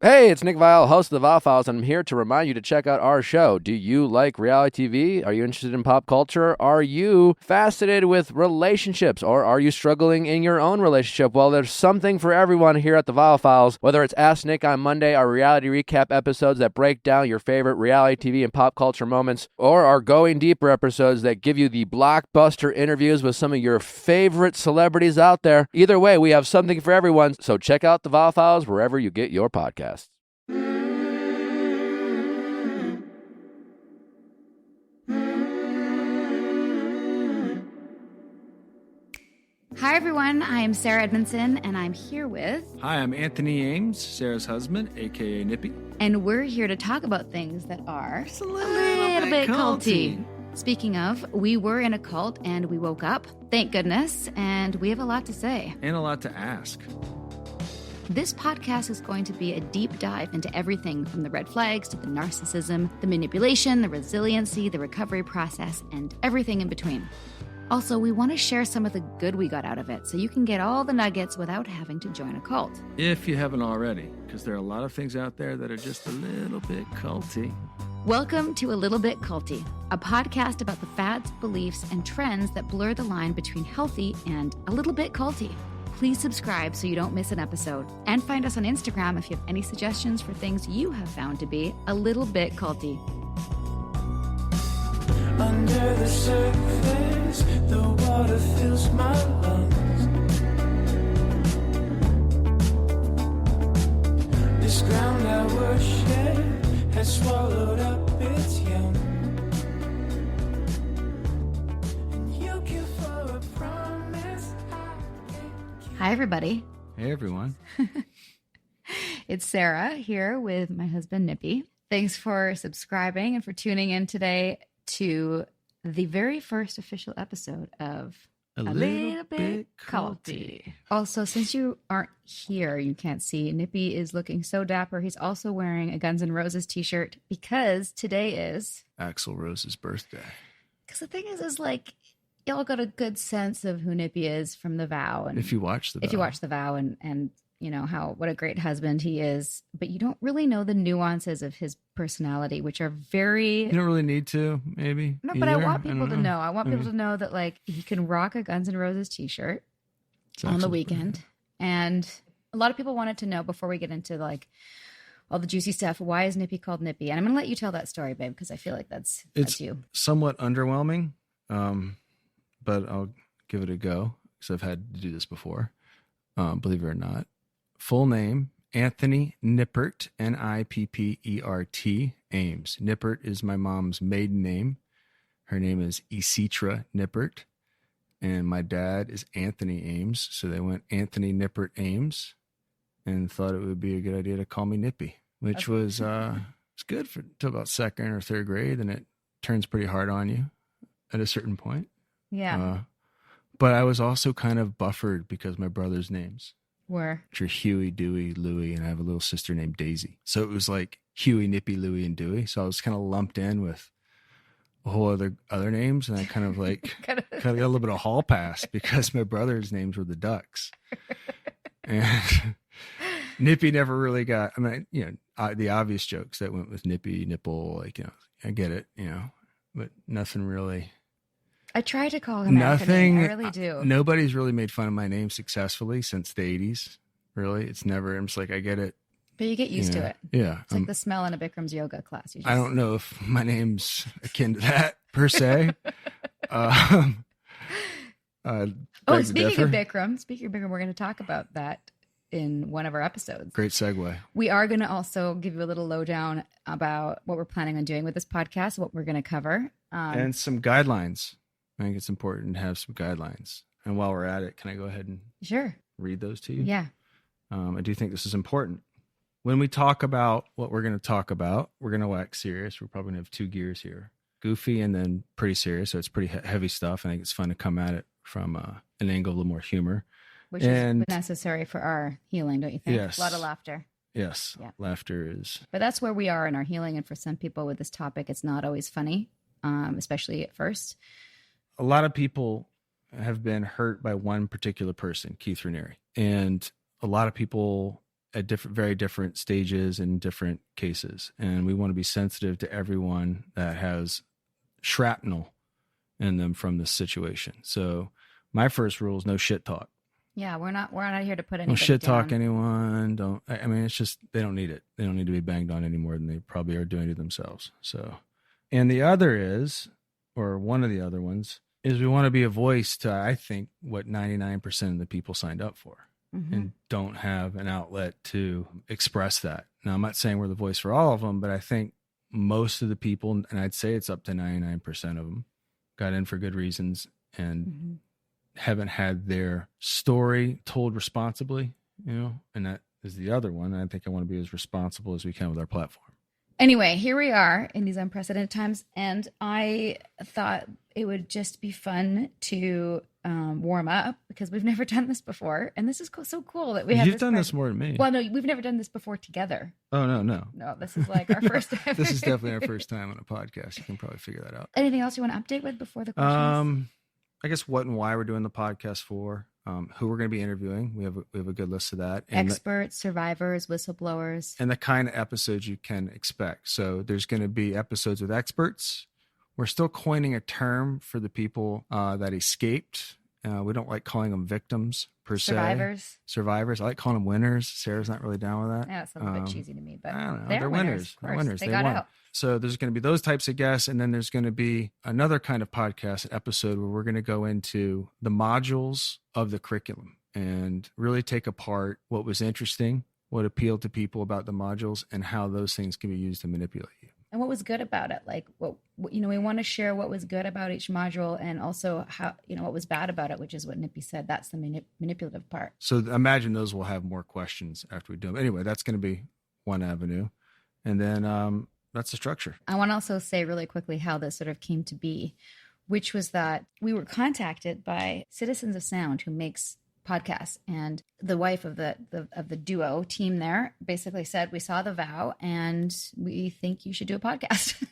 Hey, it's Nick Vial, host of the Vial Files, and I'm here to remind you to check out our show. Do you like reality TV? Are you interested in pop culture? Are you fascinated with relationships? Or are you struggling in your own relationship? Well, there's something for everyone here at the Vial Files. Whether it's Ask Nick on Monday, our reality recap episodes that break down your favorite reality TV and pop culture moments, or our Going Deeper episodes that give you the blockbuster interviews with some of your favorite celebrities out there. Either way, we have something for everyone, so check out the Vial Files wherever you get your podcasts. Hi everyone, I'm Sarah Edmondson and I'm here with... Hi, I'm Anthony Ames, Sarah's husband, aka Nippy. And we're here to talk about things that are a little bit culty. Speaking of, we were in a cult and we woke up, thank goodness, and we have a lot to say. And a lot to ask. This podcast is going to be a deep dive into everything from the red flags to the narcissism, the manipulation, the resiliency, the recovery process, and everything in between. Also, we want to share some of the good we got out of it so you can get all the nuggets without having to join a cult. If you haven't already, because there are a lot of things out there that are just a little bit culty. Welcome to A Little Bit Culty, a podcast about the fads, beliefs, and trends that blur the line between healthy and a little bit culty. Please subscribe so you don't miss an episode. And find us on Instagram if you have any suggestions for things you have found to be a little bit culty. Under the surface, the water fills my lungs. This ground I worship has swallowed up its young. And you give for a promise Hi, everybody. Hey, everyone. It's Sarah here with my husband, Nippy. Thanks for subscribing and for tuning in today to the very first official episode of A Little Bit Culty. Also, since you aren't here, you can't see, Nippy is looking so dapper. He's also wearing a Guns N' Roses t-shirt because today is... Axl Rose's birthday. Because the thing is like, y'all got a good sense of who Nippy is from The Vow. And if you watch The Vow. And you know, what a great husband he is, but you don't really know the nuances of his personality, which are very... You don't really need to, maybe. No, but I want people to know. I want people to know that, like, he can rock a Guns N' Roses t-shirt on the weekend. And a lot of people wanted to know, before we get into, like, all the juicy stuff, why is Nippy called Nippy? And I'm going to let you tell that story, babe, because I feel like that's you. It's somewhat underwhelming, but I'll give it a go, because I've had to do this before, believe it or not. Full name, Anthony Nippert, Nippert, Ames. Nippert is my mom's maiden name. Her name is Isitra Nippert. And my dad is Anthony Ames. So they went Anthony Nippert Ames and thought it would be a good idea to call me Nippy, which was it's good till about second or third grade. And it turns pretty hard on you at a certain point. Yeah. But I was also kind of buffered because my brother's names. Which are Huey, Dewey, Louie, and I have a little sister named Daisy. So it was like Huey, Nippy, Louie, and Dewey. So I was kind of lumped in with a whole other names, and I kind of like got a little bit of hall pass because my brother's names were the Ducks, and Nippy never really got. I mean, the obvious jokes that went with Nippy, nipple, like I get it, but nothing really. I try to call him Anthony. I really do. Nobody's really made fun of my name successfully since the 80s. Really. It's never, I'm just like, I get it. But you get used to it. Yeah. It's like the smell in a Bikram's yoga class. I don't know if my name's akin to that per se. Speaking of Bikram, we're going to talk about that in one of our episodes. Great segue. We are going to also give you a little lowdown about what we're planning on doing with this podcast, what we're going to cover. And some guidelines. I think it's important to have some guidelines. And while we're at it, can I go ahead and read those to you? Yeah. I do think this is important. When we talk about what we're going to talk about, we're going to wax serious. We're probably going to have two gears here. Goofy and then pretty serious. So it's pretty heavy stuff. I think it's fun to come at it from an angle of a little more humor. Which is necessary for our healing, don't you think? Yes. A lot of laughter. Yes. Yeah. Laughter is. But that's where we are in our healing. And for some people with this topic, it's not always funny, especially at first. A lot of people have been hurt by one particular person, Keith Raniere. And a lot of people at very different stages and different cases. And we want to be sensitive to everyone that has shrapnel in them from this situation. So my first rule is no shit talk. Yeah, we're not here to put anybody Don't shit talk down. anyone. I mean, it's just, they don't need it. They don't need to be banged on any more than they probably are doing to themselves. So, and the other is, or one of the other ones, is we want to be a voice to, I think, what 99% of the people signed up for and don't have an outlet to express that. Now, I'm not saying we're the voice for all of them, but I think most of the people, and I'd say it's up to 99% of them, got in for good reasons and haven't had their story told responsibly, and that is the other one. I think I want to be as responsible as we can with our platform. Anyway, here we are in these unprecedented times, and I thought it would just be fun to warm up because we've never done this before, and this is so cool that we have. You've done this more than me. Well, no, we've never done this before together. Oh no! This is like our first time. This is definitely our first time on a podcast. You can probably figure that out. Anything else you want to update with before the questions? I guess what and why we're doing the podcast for, who we're going to be interviewing. We have a good list of that. And experts, survivors, whistleblowers. And the kind of episodes you can expect. So there's going to be episodes with experts. We're still coining a term for the people that escaped. We don't like calling them victims per se. Survivors. I like calling them winners. Sarah's not really down with that. Yeah, it's a little bit cheesy to me, but I don't know. They're winners. They're winners. They got out. So there's going to be those types of guests. And then there's going to be another kind of podcast episode where we're going to go into the modules of the curriculum and really take apart what was interesting, what appealed to people about the modules, and how those things can be used to manipulate you. And what was good about it? Like what we want to share what was good about each module, and also how, what was bad about it, which is what Nippy said. That's the manipulative part. So imagine those will have more questions after we do them. Anyway, that's going to be one avenue. And then that's the structure. I want to also say really quickly how this sort of came to be, which was that we were contacted by Citizens of Sound, who makes podcasts, and the wife of the duo team there basically said, we saw the vow and we think you should do a podcast.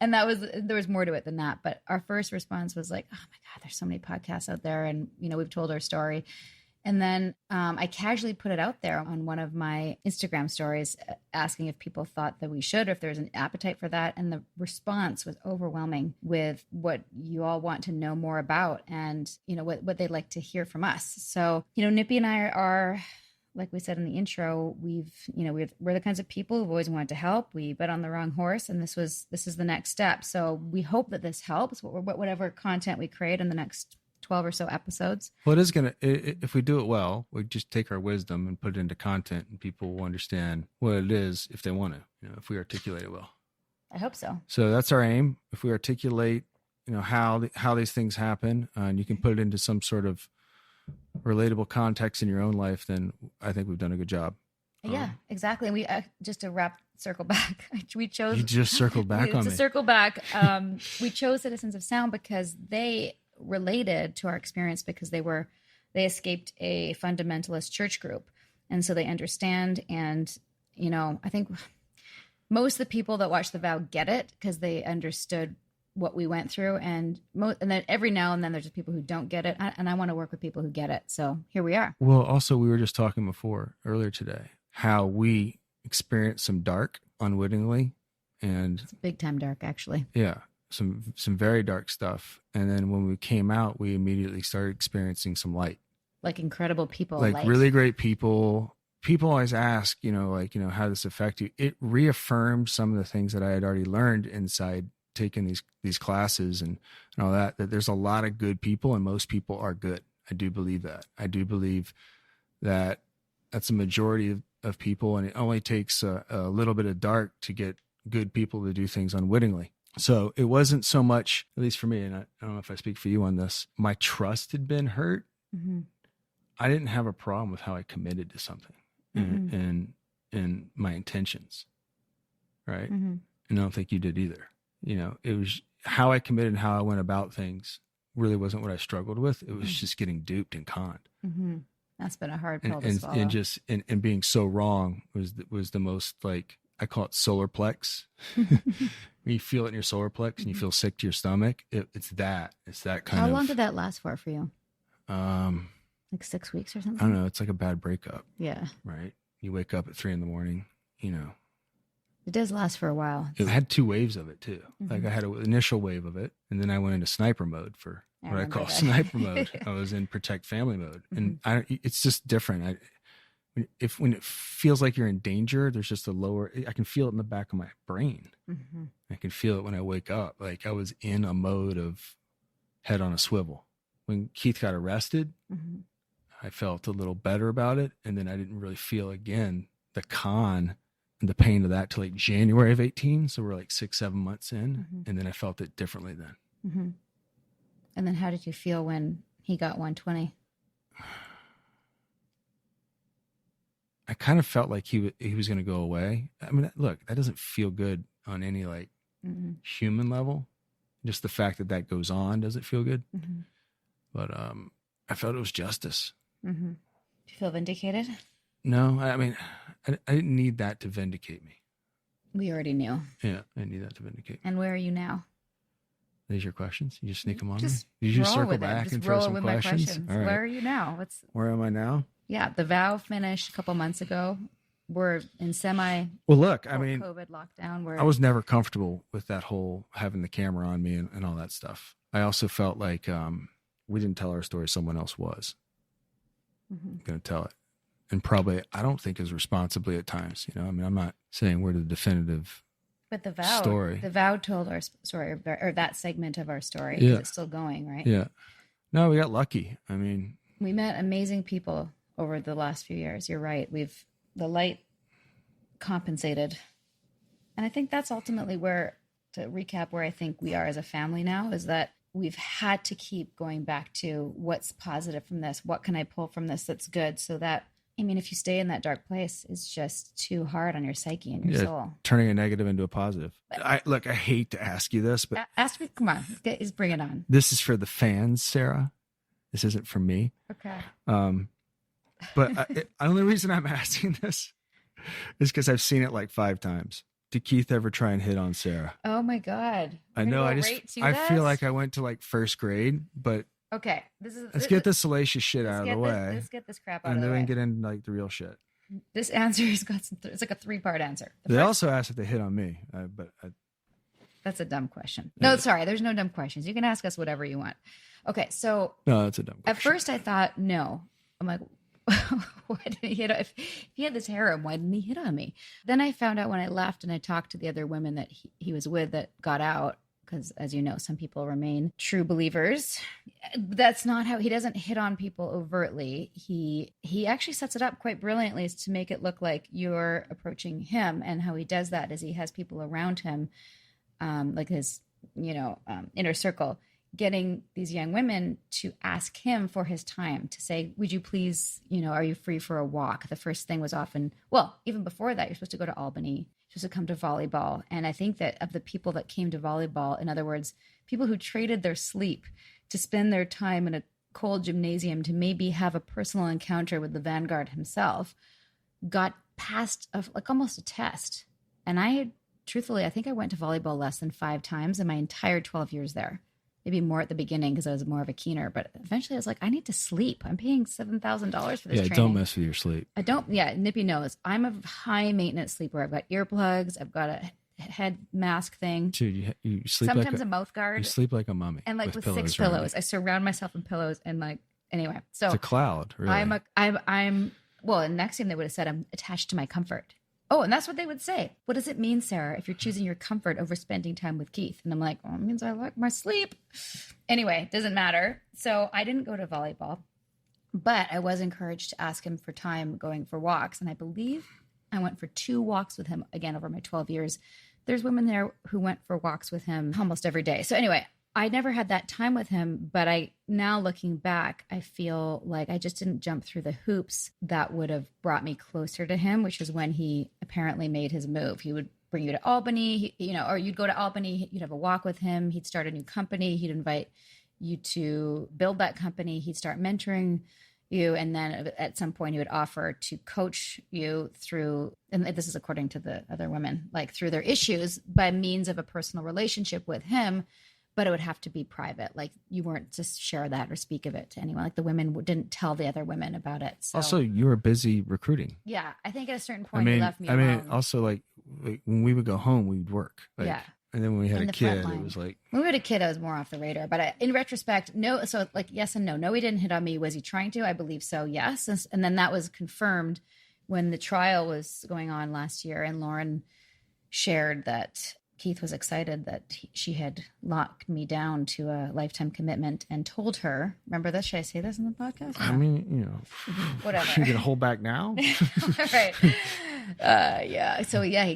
And there was more to it than that, but our first response was like, oh my God, there's so many podcasts out there, and we've told our story. And then I casually put it out there on one of my Instagram stories asking if people thought that we should, or if there's an appetite for that. And the response was overwhelming with what you all want to know more about and, what they'd like to hear from us. So, Nippy and I are, like we said in the intro, we're the kinds of people who've always wanted to help. We bet on the wrong horse, and this is the next step. So we hope that this helps, whatever content we create in the next 12 or so episodes. Well, it is going to, if we do it well, we just take our wisdom and put it into content, and people will understand what it is if they want to, if we articulate it well. I hope so. So that's our aim. If we articulate, how these things happen, and you can put it into some sort of relatable context in your own life, then I think we've done a good job. Yeah, exactly. And we just to circle back, we chose. You just circled back on me. To circle back, we chose Citizens of Sound because they related to our experience, because they escaped a fundamentalist church group, and so they understand. And I think most of the people that watch The Vow get it because they understood what we went through, and then every now and then there's just people who don't get it, and I want to work with people who get it. So here we are. Well, also, we were just talking earlier today how we experienced some dark unwittingly, and it's big time dark, actually. Yeah. Some very dark stuff. And then when we came out, we immediately started experiencing some light. Like incredible people. Like really great people. People always ask, how does this affect you? It reaffirmed some of the things that I had already learned inside taking these classes and all that there's a lot of good people, and most people are good. I do believe that. I do believe that that's a majority of people, and it only takes a little bit of dark to get good people to do things unwittingly. So it wasn't so much, at least for me, and I don't know if I speak for you on this, my trust had been hurt. Mm-hmm. I didn't have a problem with how I committed to something and my intentions, right? Mm-hmm. And I don't think you did either. It was how I committed and how I went about things really wasn't what I struggled with. It was just getting duped and conned. Mm-hmm. That's been a hard pill to swallow. And being so wrong was the most, like, I call it solar plex. When you feel it in your solar plex and you feel sick to your stomach, it's that kind of. How long did that last for you? Like 6 weeks or something? I don't know. It's like a bad breakup. Yeah. Right. You wake up at 3 a.m, you know. It does last for a while. I had 2 waves of it too. Like I had an initial wave of it, and then I went into sniper mode for what I call sniper mode. I was in protect family mode, and it's just different. When it feels like you're in danger, there's just a lower. I can feel it in the back of my brain. I can feel it when I wake up. Like I was in a mode of head on a swivel. When Keith got arrested, I felt a little better about it, and then I didn't really feel again the con and the pain of that till like January of 18. So we're like 6-7 months in, and then I felt it differently then. And then how did you feel when he got 120? I kind of felt like he was going to go away. I mean, look, that doesn't feel good on any like human level. Just the fact that goes on doesn't feel good. But I felt it was justice. Do you feel vindicated? No, I mean, I didn't need that to vindicate me. We already knew. Yeah, I didn't need that to vindicate me. And where are you now? These your questions? You just sneak them on Just me? You just roll circle with back it. and Just throw roll some with questions? my questions. All right. Where are you now? Where am I now? Yeah, the vow finished a couple months ago. We're in Well, look, I mean, COVID lockdown. I was never comfortable with that whole having the camera on me and all that stuff. I also felt like we didn't tell our story. Someone else was going to tell it. And probably, I don't think as responsibly at times. You know, I mean, I'm not saying we're the definitive But the vow told our story, or that segment of our story. Yeah. It's still going, right? Yeah. No, we got lucky. I mean, we met amazing people over the last few years. You're right. The light compensated. And I think that's ultimately where, to recap, where I think we are as a family now, is that we've had to keep going back to what's positive from this. What can I pull from this that's good? So that, I mean, if you stay in that dark place, it's just too hard on your psyche and your soul. Turning a negative into a positive. I hate to ask you this, but ask me. Come on, let's bring it on. This is for the fans, Sarah. This isn't for me. Okay. But the only reason I'm asking this is because I've seen it like 5 times. Did Keith ever try and hit on Sarah? Oh my God. I know. I feel like I went to like 1st grade, but okay. Let's get the salacious shit out of the way. Let's get this crap out of the way. And then we can get into like the real shit. This answer has got it's like a 3-part answer. They also asked if they hit on me, but that's a dumb question. No, sorry. There's no dumb questions. You can ask us whatever you want. Okay. So no, that's a dumb question. At first I thought, no. I'm like, why did he hit? If he had this harem, why didn't he hit on me? Then I found out when I left and I talked to the other women that he was with that got out, because as you know, some people remain true believers. That's not how he doesn't hit on people overtly. He actually sets it up quite brilliantly is to make it look like you're approaching him. And how he does that is he has people around him, like his, inner circle, getting these young women to ask him for his time, to say, would you please, are you free for a walk? The first thing was often, well, even before that, you're supposed to go to Albany, you're supposed to come to volleyball. And I think that of the people that came to volleyball, in other words, people who traded their sleep to spend their time in a cold gymnasium to maybe have a personal encounter with the Vanguard himself, got past almost a test. And truthfully, I think I went to volleyball less than 5 times in my entire 12 years there. Maybe more at the beginning because I was more of a keener, but eventually I was like, I need to sleep. I'm paying $7,000 for this training. Yeah, don't mess with your sleep. I don't. Yeah, Nippy knows. I'm a high maintenance sleeper. I've got earplugs. I've got a head mask thing. Dude, you sleep sometimes a mouth guard. You sleep like a mummy. And with 6 pillows. I surround myself in pillows and anyway. So it's a cloud, really. I'm well, in NXIVM they would have said I'm attached to my comfort. Oh, and that's what they would say. What does it mean, Sarah, if you're choosing your comfort over spending time with Keith? And I'm like, well, it means I like my sleep. Anyway, doesn't matter. So I didn't go to volleyball, but I was encouraged to ask him for time going for walks. And I believe I went for 2 walks with him, again, over my 12 years. There's women there who went for walks with him almost every day. So anyway, I never had that time with him, but now looking back, I feel like I just didn't jump through the hoops that would have brought me closer to him, which is when he apparently made his move. He would bring you to Albany, or you'd go to Albany, you'd have a walk with him. He'd start a new company. He'd invite you to build that company. He'd start mentoring you. And then at some point he would offer to coach you through, and this is according to the other women, like through their issues by means of a personal relationship with him. But it would have to be private. Like you weren't to share that or speak of it to anyone. Like the women didn't tell the other women about it. So. Also, you were busy recruiting. Yeah. I think at a certain point you left me alone. I mean, also like when we would go home, we'd work. Like, yeah. And then when we had a kid, it was like... When we had a kid, I was more off the radar. But in retrospect, no. So like, yes and no. No, he didn't hit on me. Was he trying to? I believe so, yes. And then that was confirmed when the trial was going on last year. And Lauren shared that Keith was excited that she had locked me down to a lifetime commitment and told her, remember this? Should I say this in the podcast? I mean, whatever. You're going to hold back now? Right. Yeah. So yeah,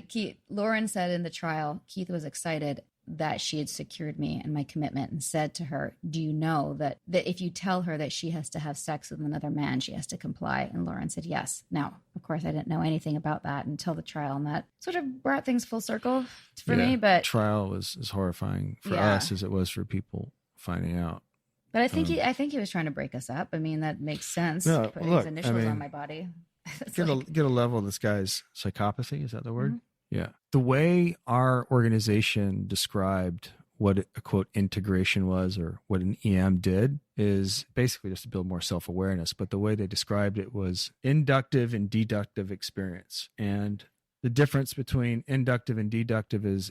Lauren said in the trial, Keith was excited that she had secured me and my commitment and said to her, do you know that if you tell her that she has to have sex with another man, she has to comply? And Lauren said, yes. Now, of course, I didn't know anything about that until the trial, and that sort of brought things full circle for me. But trial was as horrifying for us as it was for people finding out. But I think he was trying to break us up. I mean, that makes sense. No, putting his initials on my body. Get a level of this guy's psychopathy. Is that the word? Mm-hmm. Yeah. The way our organization described what a quote integration was, or what an EM did, is basically just to build more self-awareness. But the way they described it was inductive and deductive experience. And the difference between inductive and deductive is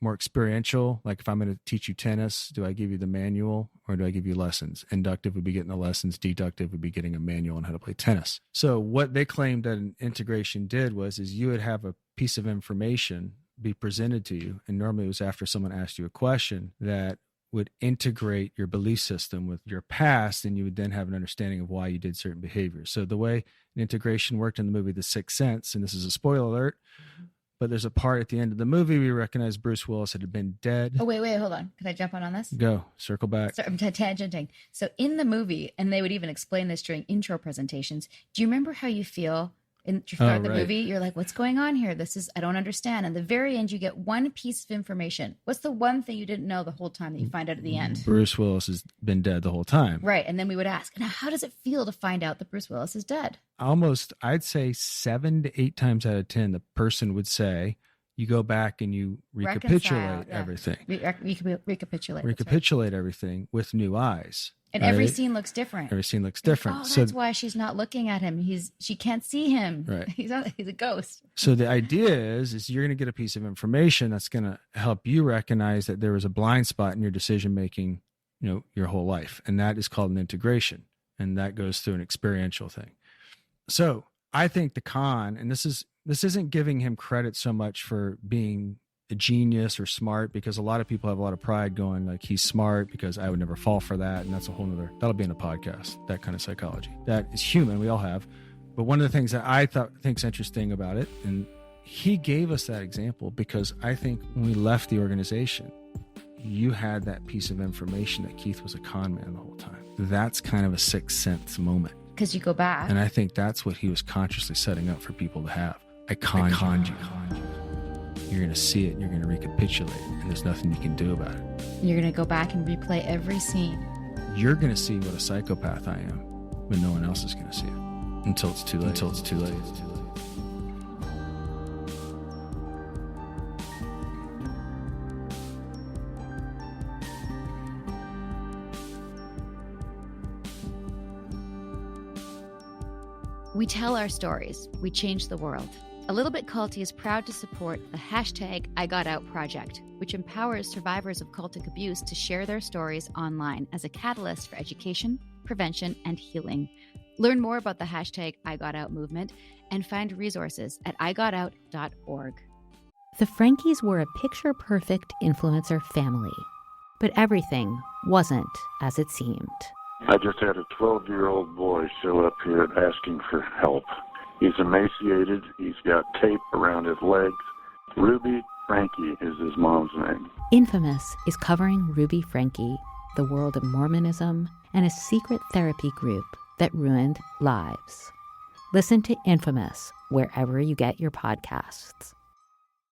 more experiential. Like if I'm going to teach you tennis, do I give you the manual or do I give you lessons? Inductive would be getting the lessons. Deductive would be getting a manual on how to play tennis. So what they claimed that an integration did is you would have a piece of information be presented to you. And normally it was after someone asked you a question that would integrate your belief system with your past, and you would then have an understanding of why you did certain behaviors. So the way an integration worked in the movie The Sixth Sense, and this is a spoiler alert, but there's a part at the end of the movie we recognize Bruce Willis had been dead. Oh, wait, hold on. Can I jump on this? Go. Circle back. Sorry, I'm tangenting. So in the movie, and they would even explain this during intro presentations, do you remember how you feel in the start of the movie? You're like, what's going on here? I don't understand. And the very end, you get one piece of information. What's the one thing you didn't know the whole time that you find out at the end? Bruce Willis has been dead the whole time. Right. And then we would ask, now, how does it feel to find out that Bruce Willis is dead? Almost, I'd say 7 to 8 times out of 10, the person would say, you go back and you recapitulate everything. Recapitulate everything with new eyes. And every scene looks different. Every scene looks different. Oh, that's why she's not looking at him. She can't see him. Right. He's a ghost. So the idea is you're going to get a piece of information that's going to help you recognize that there was a blind spot in your decision making, your whole life, and that is called an integration, and that goes through an experiential thing. So I think the con, and this isn't giving him credit so much for being a genius or smart, because a lot of people have a lot of pride going like he's smart because I would never fall for that, and that's a whole nother, that'll be in a podcast, that kind of psychology. That is human, we all have. But one of the things that I think's interesting about it, and he gave us that example because I think when we left the organization, you had that piece of information that Keith was a con man the whole time. That's kind of a sixth sense moment. Because you go back. And I think that's what he was consciously setting up for people to have. I conned you. You're going to see it and you're going to recapitulate it, and there's nothing you can do about it. You're going to go back and replay every scene. You're going to see what a psychopath I am, but no one else is going to see it until it's too late. We tell our stories. We change the world. A Little Bit Culty is proud to support the #IGotOut project, which empowers survivors of cultic abuse to share their stories online as a catalyst for education, prevention, and healing. Learn more about the #IGotOut movement and find resources at igotout.org. The Frankies were a picture-perfect influencer family, but everything wasn't as it seemed. I just had a 12-year-old boy show up here asking for help. He's emaciated. He's got tape around his legs. Ruby Frankie is his mom's name. Infamous is covering Ruby Frankie, the world of Mormonism, and a secret therapy group that ruined lives. Listen to Infamous wherever you get your podcasts.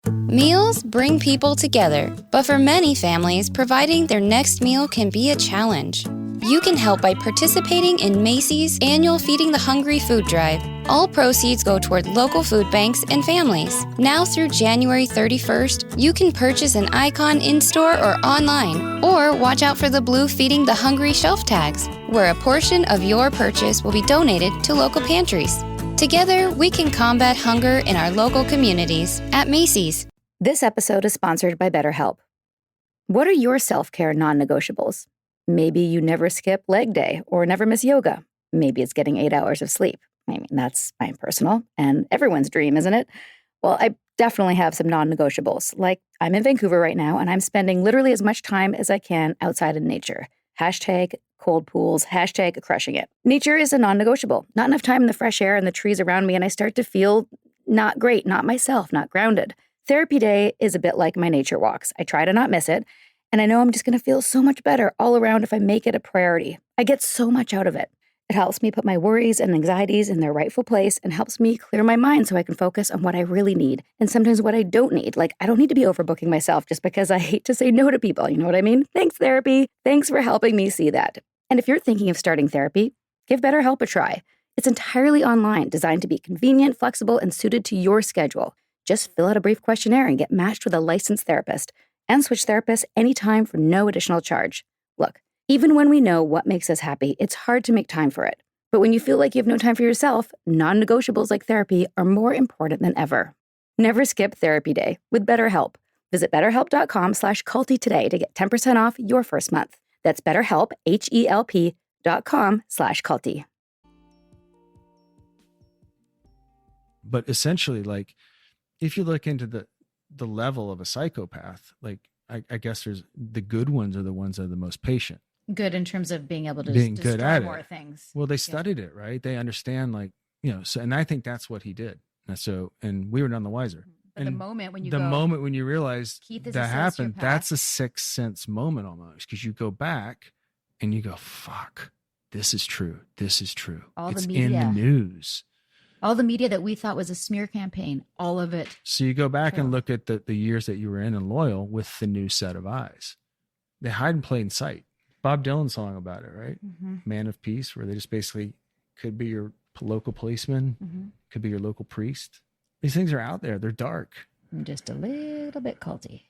Meals bring people together, but for many families, providing their next meal can be a challenge. You can help by participating in Macy's annual Feeding the Hungry food drive. All proceeds go toward local food banks and families. Now through January 31st, you can purchase an icon in-store or online, or watch out for the blue Feeding the Hungry shelf tags, where a portion of your purchase will be donated to local pantries. Together, we can combat hunger in our local communities at Macy's. This episode is sponsored by BetterHelp. What are your self-care non-negotiables? Maybe you never skip leg day or never miss yoga. Maybe it's getting 8 hours of sleep. I mean, that's my personal and everyone's dream, isn't it? Well, I definitely have some non-negotiables. Like, I'm in Vancouver right now, and I'm spending literally as much time as I can outside in nature. Hashtag cold pools, hashtag crushing it. Nature is a non-negotiable. Not enough time in the fresh air and the trees around me, and I start to feel not great, not myself, not grounded. Therapy day is a bit like my nature walks. I try to not miss it, and I know I'm just going to feel so much better all around if I make it a priority. I get so much out of it. It helps me put my worries and anxieties in their rightful place and helps me clear my mind so I can focus on what I really need and sometimes what I don't need. Like, I don't need to be overbooking myself just because I hate to say no to people. You know what I mean? Thanks, therapy. Thanks for helping me see that. And if you're thinking of starting therapy, give BetterHelp a try. It's entirely online, designed to be convenient, flexible, and suited to your schedule. Just fill out a brief questionnaire and get matched with a licensed therapist and switch therapists anytime for no additional charge. Look, even when we know what makes us happy, it's hard to make time for it. But when you feel like you have no time for yourself, non-negotiables like therapy are more important than ever. Never skip therapy day with BetterHelp. Visit betterhelp.com/culty today to get 10% off your first month. That's BetterHelp, HELP.com/culty. But essentially, like, if you look into the level of a psychopath, like, I guess there's the good ones are the ones that are the most patient. Good in terms of being able to Being good destroy at more it. things. Well, they studied it, right? They understand, like, so, and I think that's what he did. And we were none the wiser. But and the moment when you moment when you realize Keith is that a happened, sociopath. that's a sixth sense moment almost, because you go back and you go, fuck, this is true. This is true. All the it's media. in the news. All the media that we thought was a smear campaign, all of it. So you go back True. and look at the years that you were in and loyal with the new set of eyes. They hide in plain sight. Bob Dylan's song about it, right? Mm-hmm. Man of Peace, where they just basically could be your local policeman, Mm-hmm. could be your local priest. These things are out there. They're dark. I'm just a little bit culty.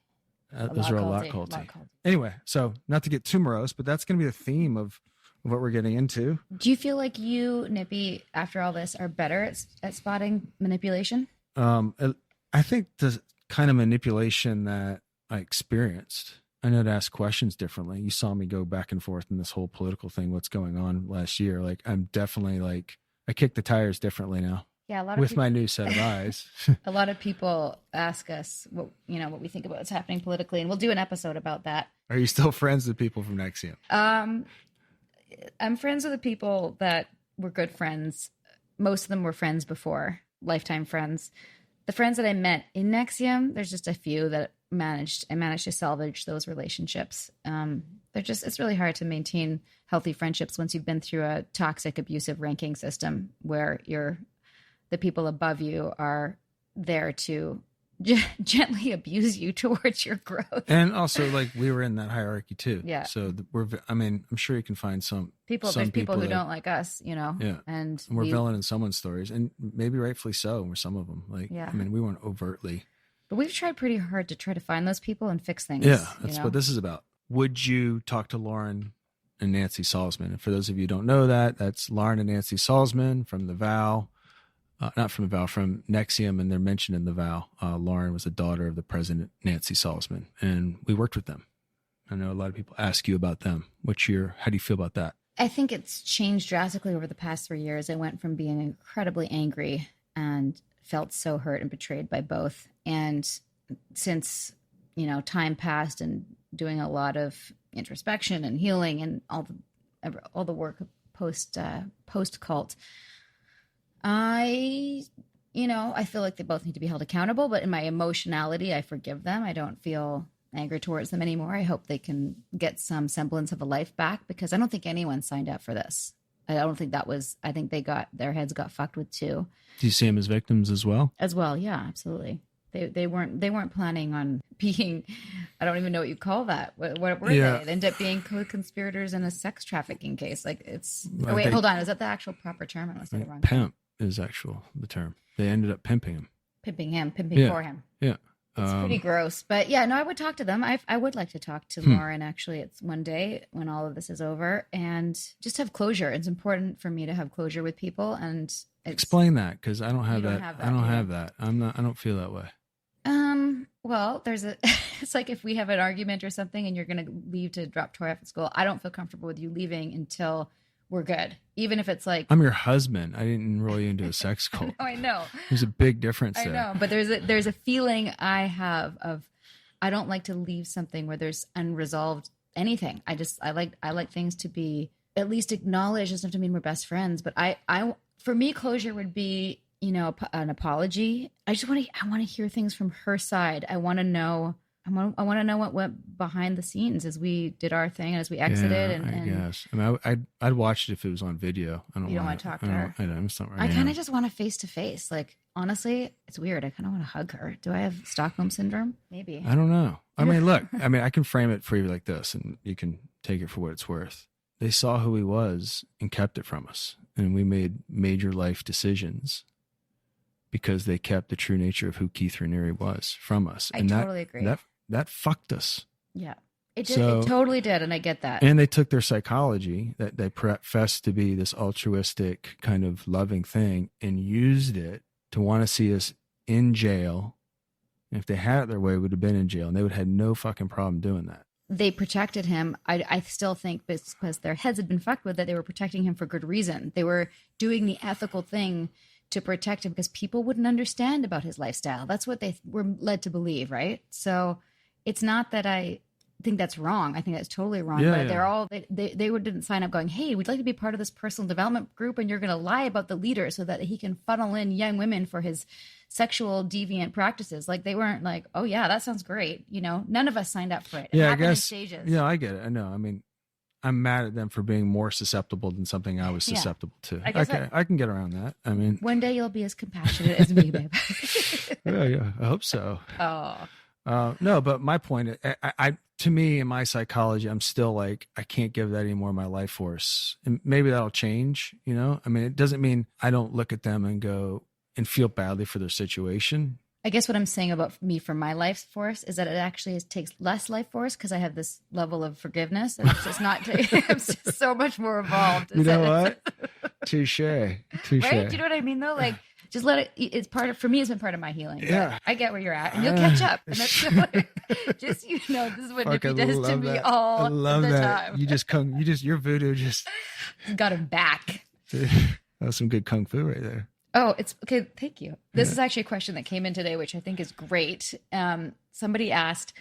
Those are a lot culty. Anyway, so not to get too morose, but that's going to be the theme of what we're getting into. Do you feel like you, Nippy, after all this, are better at spotting manipulation? I think the kind of manipulation that I experienced, I know to ask questions differently. You saw me go back and forth in this whole political thing, what's going on last year. Like, I'm definitely like, I kick the tires differently now. Yeah, a lot of with people, my new set of eyes. a lot of people ask us what we think about what's happening politically, and we'll do an episode about that. Are you still friends with people from NXIVM? I'm friends with the people that were good friends. Most of them were friends before, lifetime friends. The friends that I met in NXIVM, there's just a few that I managed to salvage those relationships. It's really hard to maintain healthy friendships once you've been through a toxic, abusive ranking system where the people above you are there to gently abuse you towards your growth. And also, like, we were in that hierarchy too. Yeah. So I'm sure you can find some people. There's people who don't like us, Yeah. And we're villain in someone's stories, and maybe rightfully so. We're some of them. Like, yeah. I mean, we weren't overtly. But we've tried pretty hard to try to find those people and fix things. Yeah, that's what this is about. Would you talk to Lauren and Nancy Salzman? And for those of you who don't know that's Lauren and Nancy Salzman from The Vow. Not from The Vow, from NXIVM, and they're mentioned in The Vow. Lauren was the daughter of the president, Nancy Salzman, and we worked with them. I know a lot of people ask you about them. How do you feel about that? I think it's changed drastically over the past 3 years. I went from being incredibly angry and felt so hurt and betrayed by both. And since, time passed and doing a lot of introspection and healing and all the work post cult, I feel like they both need to be held accountable, but in my emotionality, I forgive them. I don't feel angry towards them anymore. I hope they can get some semblance of a life back, because I don't think anyone signed up for this. I think their heads got fucked with too. Do you see them as victims as well? As well. Yeah, absolutely. They weren't planning on being, I don't even know what you call that. What were they? They ended up being co-conspirators in a sex trafficking case. Like, hold on. Is that the actual proper term? I must say it wrong. Pimp. is actual the term. They ended up pimping him. Pimping Yeah. for him. Yeah. It's pretty gross. But yeah, no, I would talk to them. I would like to talk to Lauren, actually. It's one day when all of this is over and just have closure. It's important for me to have closure with people. And explain that, because I don't have You don't that. have that, I don't yeah. have that. I don't feel that way. Well, it's like if we have an argument or something and you're going to leave to drop Tori off at school, I don't feel comfortable with you leaving until we're good. Even if it's like, I'm your husband. I didn't enroll you into a sex cult. I know. There's a big difference I there. know, but there's a feeling I have of, I don't like to leave something where there's unresolved anything. I like things to be at least acknowledged. It doesn't have to mean we're best friends, but for me, closure would be, an apology. I want to hear things from her side. I want to know what went behind the scenes as we did our thing and as we exited. I guess. I mean, I'd watch it if it was on video. I don't. You don't want to talk to her. I don't. It's not right I kind now. of just want to face to face. Like, honestly, it's weird. I kind of want to hug her. Do I have Stockholm syndrome? Maybe. I don't know. I mean, look. I mean, I can frame it for you like this, and you can take it for what it's worth. They saw who he was and kept it from us, and we made major life decisions because they kept the true nature of who Keith Raniere was from us. I And totally agree. That fucked us. Yeah, it did. So- It totally did, and I get that. And they took their psychology that they professed to be this altruistic kind of loving thing and used it to want to see us in jail. And if they had it their way, we would have been in jail, and they would have had no fucking problem doing that. They protected him. I still think because their heads had been fucked with it, they were protecting him for good reason. They were doing the ethical thing to protect him because people wouldn't understand about his lifestyle. That's what they were led to believe, right? So it's not that I think that's wrong. I think that's totally wrong. Yeah, but yeah. they're all they didn't sign up going, hey, we'd like to be part of this personal development group, and you're going to lie about the leader so that he can funnel in young women for his sexual deviant practices. Like, they weren't like, oh yeah, that sounds great. None of us signed up for it. It Yeah, I happened in guess. stages. Yeah, I get it. I know. I mean, I'm mad at them for being more susceptible than something I was Yeah. susceptible to. I guess I can get around that. I mean, One day you'll be as compassionate as me, babe. yeah, I hope so. Oh, No, but my point, to me, in my psychology, I'm still like, I can't give that any more of my life force. And maybe that'll change, I mean, it doesn't mean I don't look at them and go and feel badly for their situation. I guess what I'm saying about me for my life force is that it actually takes less life force because I have this level of forgiveness, and it's just not. I'm just so much more evolved. You know what? Touche. Right? Do you know what I mean? Though, like, just let it. It's part of. For me, it's been part of my healing. But Yeah. I get where you're at, and you'll catch up. And that's just this is what Fuck, Nippy does to me all I love the that. time. Your voodoo just, Got him back. that was some good kung fu right there. Oh, it's okay. Thank you. This is actually a question that came in today, which I think is great. Somebody asked,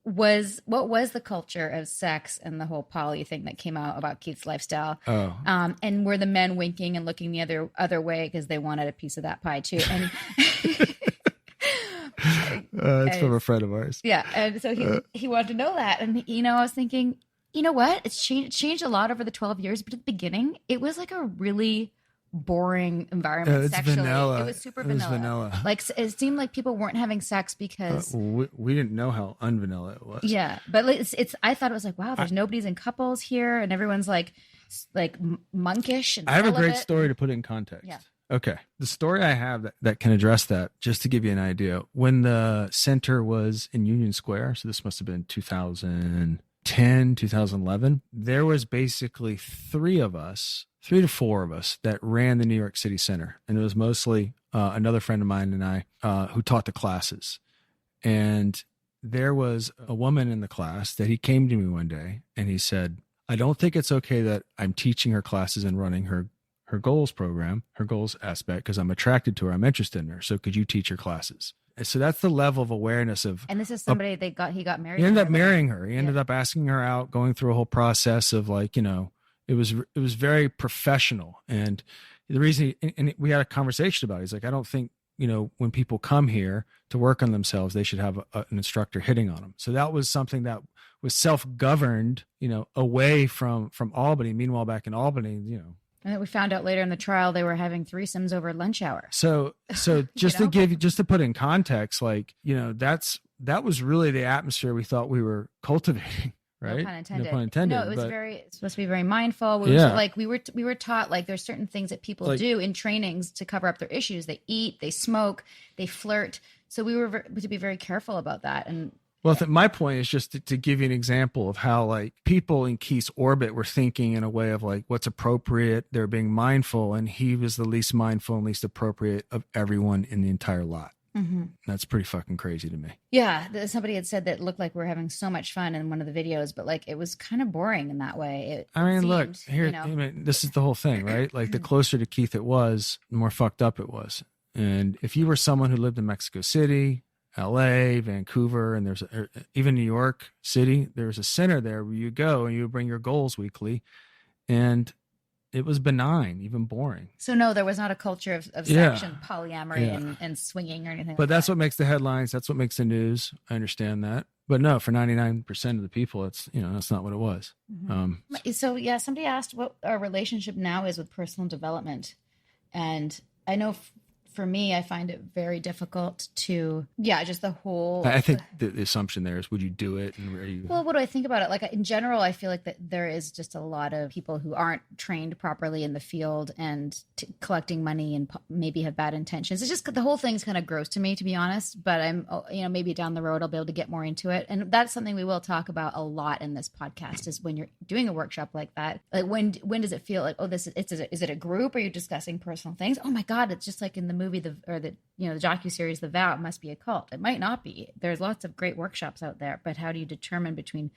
what was the culture of sex and the whole poly thing that came out about Keith's lifestyle? Oh. And were the men winking and looking the other way because they wanted a piece of that pie too? And It's from a friend of ours. yeah, and so he wanted to know that, and I was thinking, you know what? It's changed a lot over the 12 years, but at the beginning, it was like a really boring environment It's sexually. vanilla. It was super It was vanilla. vanilla. Like, it seemed like people weren't having sex because We didn't know how unvanilla it was. yeah, but it's I thought it was like, wow, there's nobody's in couples here, and everyone's like monkish and I have a great celibate. story to put in context. Yeah. Okay. The story I have that can address that, just to give you an idea, when the center was in Union Square, so this must have been 2010, 2011, there was basically 3 to 4 of us that ran the New York City Center. And it was mostly another friend of mine and I who taught the classes. And there was a woman in the class that he came to me one day and he said, I don't think it's okay that I'm teaching her classes and running her goals program, her goals aspect, because I'm attracted to her. I'm interested in her. So could you teach her classes? And so that's the level of awareness of. And this is somebody he got married. He ended up to. marrying her. He ended up asking her out, going through a whole process of it was very professional. And the reason, and we had a conversation about it. He's like, I don't think, when people come here to work on themselves, they should have an instructor hitting on them. So that was something that was self-governed, away from Albany. Meanwhile, back in Albany, And then we found out later in the trial they were having threesomes over lunch hour. So just to put in context, that was really the atmosphere we thought we were cultivating, right? No pun intended. No pun intended. No, it was but supposed to be very mindful. We were taught like there's certain things that people do in trainings to cover up their issues. They eat, they smoke, they flirt. So we were to be very careful about that. And well, my point is just to give you an example of how like people in Keith's orbit were thinking in a way of like what's appropriate. They're being mindful, and he was the least mindful and least appropriate of everyone in the entire lot. Mm-hmm. That's pretty fucking crazy to me. Yeah, somebody had said that it looked like we were having so much fun in one of the videos, but like it was kind of boring in that way. Look here. This is the whole thing, right? Like the closer to Keith it was, the more fucked up it was. And if you were someone who lived in Mexico City, LA, Vancouver, and even New York City, there's a center there where you go and you bring your goals weekly, and it was benign, even boring. So no, there was not a culture of sex and polyamory and swinging or anything. But that's what makes the headlines. That's what makes the news. I understand that. But no, for 99% of the people, it's that's not what it was. Mm-hmm. So yeah, somebody asked what our relationship now is with personal development, and I know. For me, I find it very difficult to, just the whole. I think the assumption there is, would you do it? And well, what do I think about it? Like in general, I feel like that there is just a lot of people who aren't trained properly in the field and collecting money and maybe have bad intentions. It's just the whole thing's kind of gross to me, to be honest. But I'm, maybe down the road I'll be able to get more into it, and that's something we will talk about a lot in this podcast. Is when you're doing a workshop like that, like when does it feel like is it a group? Are you discussing personal things? Oh my God, it's just like in the movie the docuseries The Vow. It must be a cult. It might not be. There's lots of great workshops out there, but how do you determine between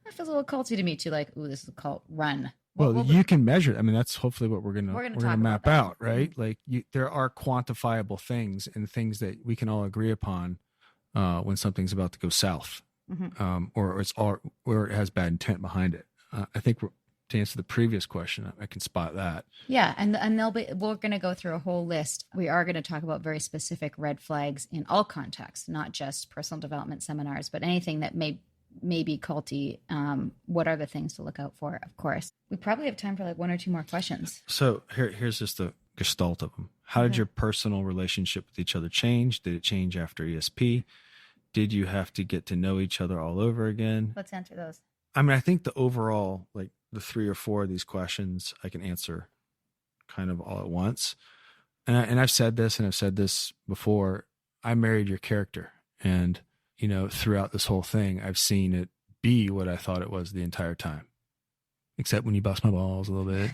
that feels a little culty to me to like, ooh, this is a cult, run. Well, you can measure. I mean, that's hopefully what we're gonna map out, right? Like there are quantifiable things and things that we can all agree upon when something's about to go south, or it has bad intent behind it. I think to answer the previous question, I can spot that. Yeah, and we're going to go through a whole list. We are going to talk about very specific red flags in all contexts, not just personal development seminars, but anything that may be culty. What are the things to look out for? Of course, we probably have time for like one or two more questions. So here's just the gestalt of them. How did your personal relationship with each other change? Did it change after ESP? Did you have to get to know each other all over again? Let's answer those. I mean, I think the overall, like the 3 or 4 of these questions, I can answer kind of all at once. And I've said this before. I married your character, and throughout this whole thing, I've seen it be what I thought it was the entire time, except when you bust my balls a little bit.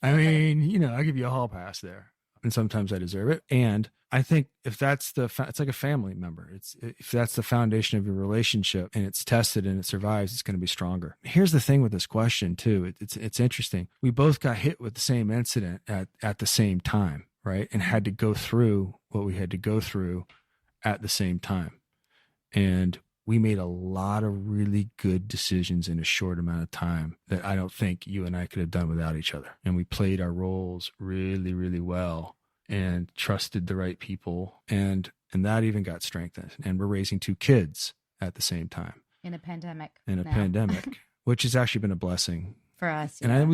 I mean, I give you a hall pass there, and sometimes I deserve it. And I think if that's it's like a family member. If that's the foundation of your relationship and it's tested and it survives, it's going to be stronger. Here's the thing with this question too. It's interesting. We both got hit with the same incident at the same time, right? And had to go through what we had to go through at the same time. And we made a lot of really good decisions in a short amount of time that I don't think you and I could have done without each other. And we played our roles really, really well and trusted the right people. And that even got strengthened. And we're raising 2 kids at the same time. In a pandemic. Which has actually been a blessing. For us. And I think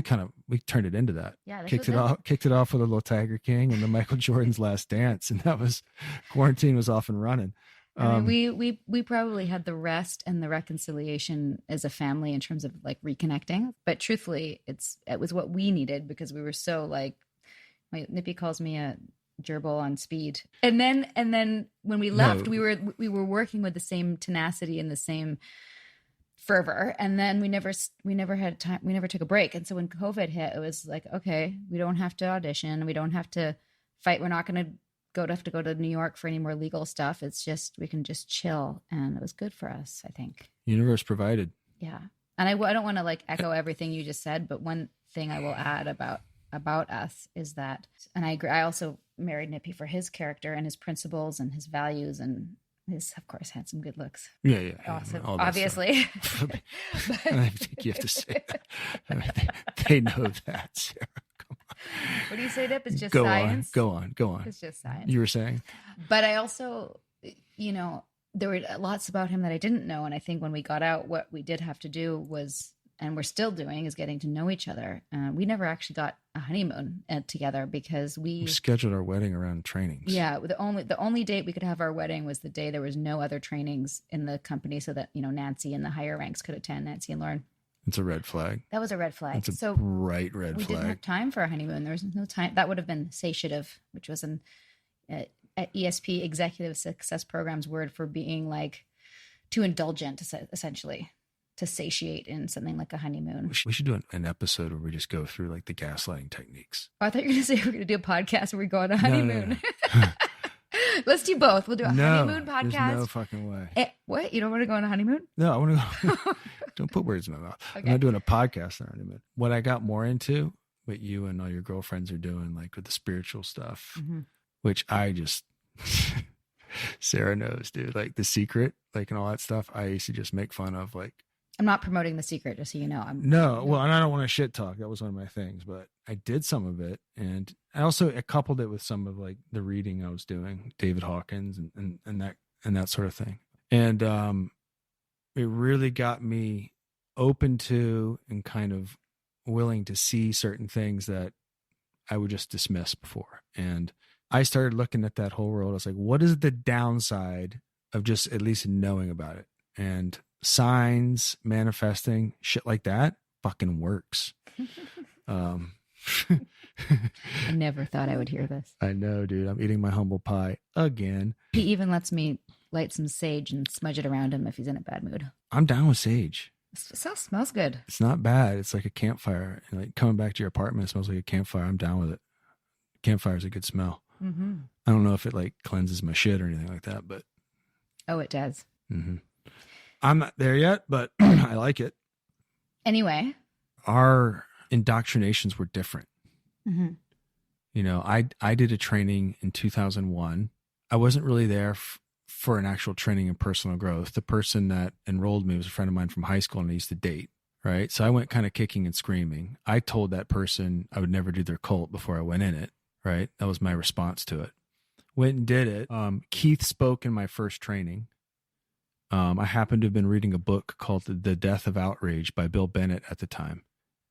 we turned it into that. Yeah. Kicked it off with a little Tiger King and the Michael Jordan's Last Dance. And that was, quarantine was off and running. I mean, we probably had the rest and the reconciliation as a family in terms of like reconnecting, but truthfully, it was what we needed because we were so like, my Nippy calls me a gerbil on speed. And then when we left, we were working with the same tenacity and the same fervor. And then we never had time. We never took a break. And so when COVID hit, it was like, okay, we don't have to audition. We don't have to fight. We're not going to have to go to New York for any more legal stuff. It's just, we can just chill. And it was good for us, I think. Universe provided. Yeah. And I don't want to like echo everything you just said, but one thing I will add about us is that, and I agree, I also married Nippy for his character and his principles and his values and his, of course, had some good looks. Yeah. Awesome. Obviously. I think you have to say that. I mean, they know that, Sarah. What do you say, Dip? It's just science? Go on. It's just science. You were saying? But I also, there were lots about him that I didn't know. And I think when we got out, what we did have to do was and we're still doing is getting to know each other. We never actually got a honeymoon together because We scheduled our wedding around trainings. Yeah, the only date we could have our wedding was the day there was no other trainings in the company, so that Nancy and the higher ranks could attend. Nancy and Lauren. It's a red flag. That was a red flag. It's a so bright red we flag. didn't have time for a honeymoon. There was no time. That would have been satiative, which was an ESP Executive Success Program's word for being like too indulgent, essentially, to satiate in something like a honeymoon. We should do an episode where we just go through like the gaslighting techniques. Oh, I thought you were going to say we're going to do a podcast where we go on a honeymoon. No. Let's do both. We'll do a honeymoon podcast. There's no fucking way. What? You don't want to go on a honeymoon? No, I want to go. Don't put words in my mouth. Okay. I'm not doing a podcast on honeymoon. What I got more into, what you and all your girlfriends are doing, like with the spiritual stuff, which I just, Sarah knows, dude, like The Secret, like and all that stuff. I used to just make fun of, like, I'm not promoting The Secret, just so you know. Well, and I don't want to shit talk. That was one of my things, but I did some of it. And I also coupled it with some of like the reading I was doing, David Hawkins and that sort of thing. And it really got me open to and kind of willing to see certain things that I would just dismiss before. And I started looking at that whole world. I was like, what is the downside of just at least knowing about it? And signs, manifesting, shit like that fucking works. I never thought I would hear this. I know, dude. I'm eating my humble pie again. He even lets me light some sage and smudge it around him if he's in a bad mood. I'm down with sage. It smells good. It's not bad. It's like a campfire. And like coming back to your apartment, it smells like a campfire. I'm down with it. Campfire is a good smell. Mm-hmm. I don't know if it like cleanses my shit or anything like that, but. Oh, it does. Mm-hmm. I'm not there yet, but I like it. Anyway. Our indoctrinations were different. Mm-hmm. You know, I did a training in 2001. I wasn't really there for an actual training in personal growth. The person that enrolled me was a friend of mine from high school and I used to date, right? So I went kind of kicking and screaming. I told that person I would never do their cult before I went in it, right? That was my response to it. Went and did it. Keith spoke in my first training. I happened to have been reading a book called The Death of Outrage by Bill Bennett at the time.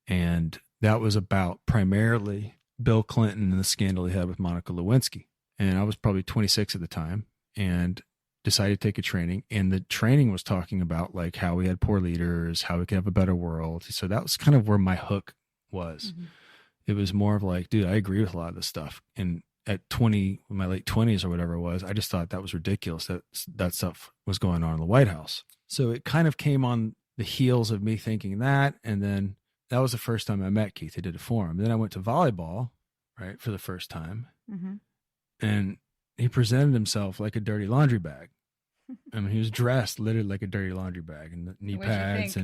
And that was about primarily Bill Clinton and the scandal he had with Monica Lewinsky. And I was probably 26 at the time and decided to take a training. And the training was talking about like how we had poor leaders, how we could have a better world. So that was kind of where my hook was. Mm-hmm. It was more of like, dude, I agree with a lot of this stuff. And at 20, in my late 20s or whatever it was, I just thought that was ridiculous that stuff was going on in the White House. So it kind of came on the heels of me thinking that. And then that was the first time I met Keith. I did a forum. Then I went to volleyball, right, for the first time. Mm-hmm. And he presented himself like a dirty laundry bag. I mean, he was dressed literally like a dirty laundry bag and the knee pads.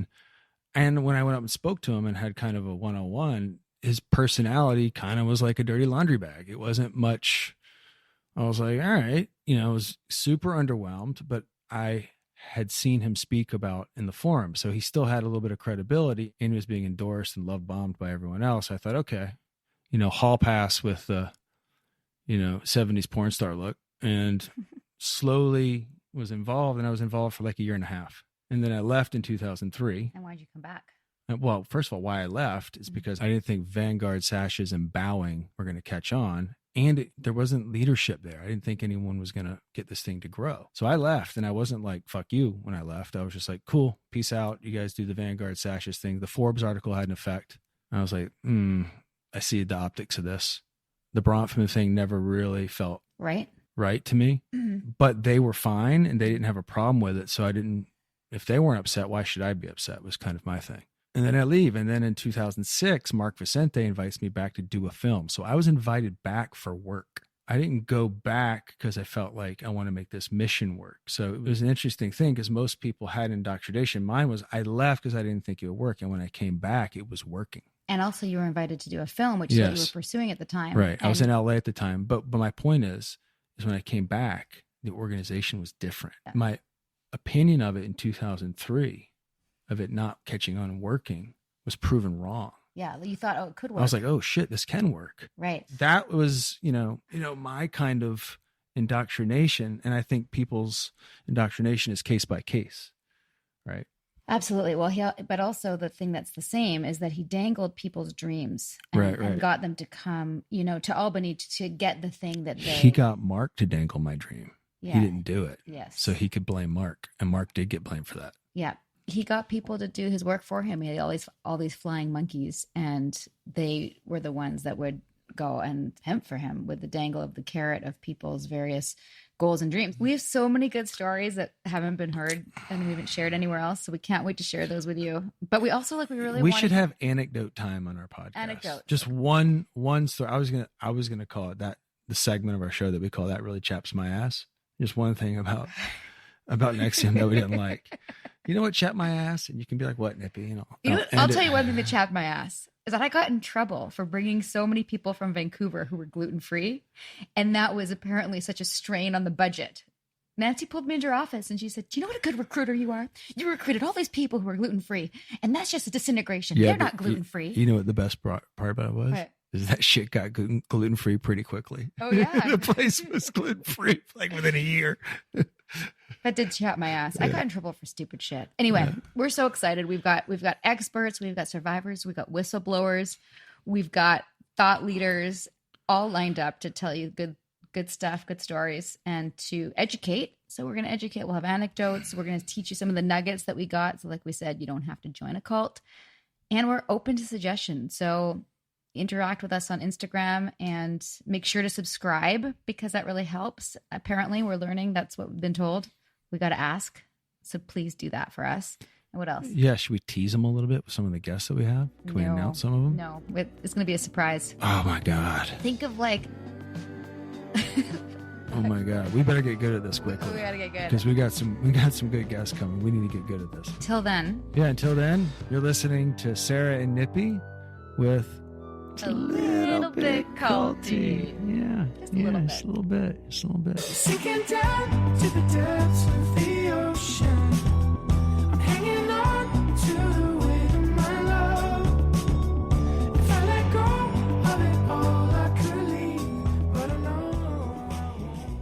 And when I went up and spoke to him and had kind of a one-on-one, his personality kind of was like a dirty laundry bag. It wasn't much. I was like, all right, I was super underwhelmed, but I had seen him speak about in the forum. So he still had a little bit of credibility and he was being endorsed and love bombed by everyone else. I thought, okay, hall pass with the, 70s porn star look, and slowly was involved. And I was involved for like a year and a half. And then I left in 2003. And why'd you come back? Well, first of all, why I left is because I didn't think Vanguard sashes and bowing were going to catch on. And there wasn't leadership there. I didn't think anyone was going to get this thing to grow. So I left, and I wasn't like, fuck you when I left. I was just like, cool, peace out. You guys do the Vanguard sashes thing. The Forbes article had an effect. And I was like, I see the optics of this. The Bronfman thing never really felt right to me. Mm-hmm. But they were fine, and they didn't have a problem with it. So I didn't, if they weren't upset, why should I be upset was kind of my thing. And then I leave. And then in 2006, Mark Vicente invites me back to do a film. So I was invited back for work. I didn't go back because I felt like I want to make this mission work. So it was an interesting thing because most people had indoctrination. Mine was I left because I didn't think it would work. And when I came back, it was working. And also you were invited to do a film, which is what you were pursuing at the time. Right. I was in LA at the time. But my point is when I came back, the organization was different. Yeah. My opinion of it in 2003 of it not catching on and working was proven wrong. Yeah, you thought, it could work. I was like, oh shit, this can work. Right. That was, my kind of indoctrination. And I think people's indoctrination is case by case, right? Absolutely. Well, but also the thing that's the same is that he dangled people's dreams and got them to come, to Albany to get the thing that He got Mark to dangle my dream. Yeah. He didn't do it. Yes. So he could blame Mark, and Mark did get blamed for that. Yeah. He got people to do his work for him. He had all these flying monkeys, and they were the ones that would go and pimp for him with the dangle of the carrot of people's various goals and dreams. We have so many good stories that haven't been heard and we haven't shared anywhere else. So we can't wait to share those with you. But we also we should have anecdote time on our podcast. Anecdote. Just one story. I was gonna call it that, the segment of our show that we call That Really Chaps My Ass. Just one thing about NXIVM that we didn't like. You know what chapped my ass? And you can be like, what, Nippy? I'll tell you one thing that chapped my ass is that I got in trouble for bringing so many people from Vancouver who were gluten-free. And that was apparently such a strain on the budget. Nancy pulled me into her office and she said, do you know what a good recruiter you are? You recruited all these people who are gluten-free. And that's just a disintegration. Yeah, they're not gluten-free. You know what the best part about it was? What? Is that shit got gluten-free pretty quickly. Oh, yeah. The place was gluten-free like within a year. That did chap my ass. Yeah. I got in trouble for stupid shit. Anyway, We're so excited. We've got experts, we've got survivors, we've got whistleblowers, we've got thought leaders all lined up to tell you good stuff, good stories, and to educate. So we're going to educate. We'll have anecdotes. We're going to teach you some of the nuggets that we got. So like we said, you don't have to join a cult. And we're open to suggestions. So interact with us on Instagram and make sure to subscribe because that really helps. Apparently, we're learning. That's what we've been told. We got to ask. So please do that for us. And what else? Yeah, should we tease them a little bit with some of the guests that we have? Can we announce some of them? No, it's going to be a surprise. Oh, my God. Think of like... Oh, my God. We better get good at this quickly. We got to get good. Because we got some good guests coming. We need to get good at this. Till then. Yeah, until then, you're listening to Sarah and Nippy with... A little bit culty. Yeah. Just a little bit. Just a little bit. Just a little bit. Sinking down to the depths of the ocean. I'm hanging on to the weight of my love. If I let go of it all, I could leave, but I know I won't.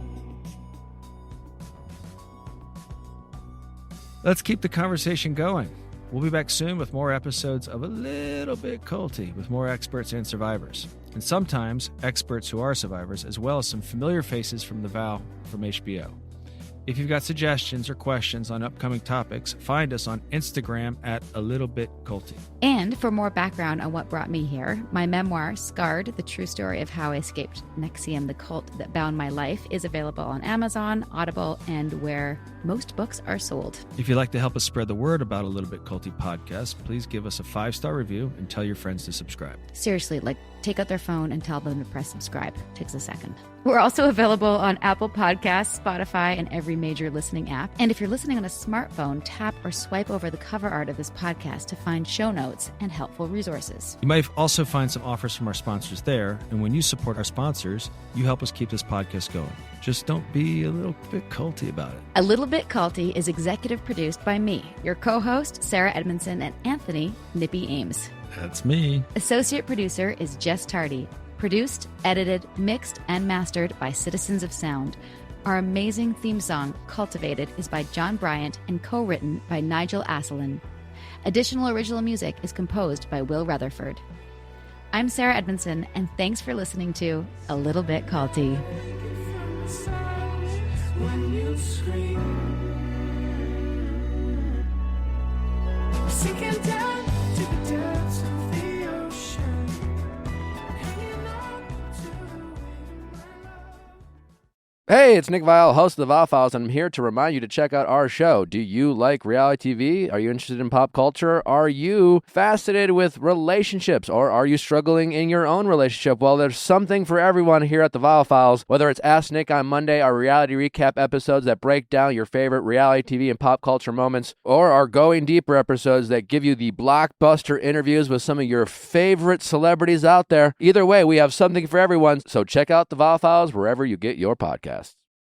Let's keep the conversation going. We'll be back soon with more episodes of A Little Bit Culty with more experts and survivors. And sometimes experts who are survivors, as well as some familiar faces from The Vow from HBO. If you've got suggestions or questions on upcoming topics, find us on Instagram at A Little Bit Culty. And for more background on what brought me here, my memoir, Scarred, the true story of how I escaped NXIVM, the cult that bound my life, is available on Amazon, Audible, and where most books are sold. If you'd like to help us spread the word about A Little Bit Culty podcast, please give us a 5-star review and tell your friends to subscribe. Seriously, take out their phone and tell them to press subscribe. It takes a second. We're also available on Apple Podcasts, Spotify, and every major listening app. And if you're listening on a smartphone, tap or swipe over the cover art of this podcast to find show notes and helpful resources. You might also find some offers from our sponsors there. And when you support our sponsors, you help us keep this podcast going. Just don't be a little bit culty about it. A Little Bit Culty is executive produced by me, your co-host, Sarah Edmondson and Anthony, Nippy Ames. That's me. Associate producer is Jess Tardy. Produced, edited, mixed, and mastered by Citizens of Sound. Our amazing theme song, Cultivated, is by John Bryant and co-written by Nigel Asselin. Additional original music is composed by Will Rutherford. I'm Sarah Edmondson, and thanks for listening to A Little Bit Culty. When you scream, sinking down to the depths of the ocean, hanging on to the weight of my love. Hey, it's Nick Vial, host of the Vial Files, and I'm here to remind you to check out our show. Do you like reality TV? Are you interested in pop culture? Are you fascinated with relationships? Or are you struggling in your own relationship? Well, there's something for everyone here at the Vial Files. Whether it's Ask Nick on Monday, our reality recap episodes that break down your favorite reality TV and pop culture moments, or our Going Deeper episodes that give you the blockbuster interviews with some of your favorite celebrities out there. Either way, we have something for everyone, so check out the Vial Files wherever you get your podcast.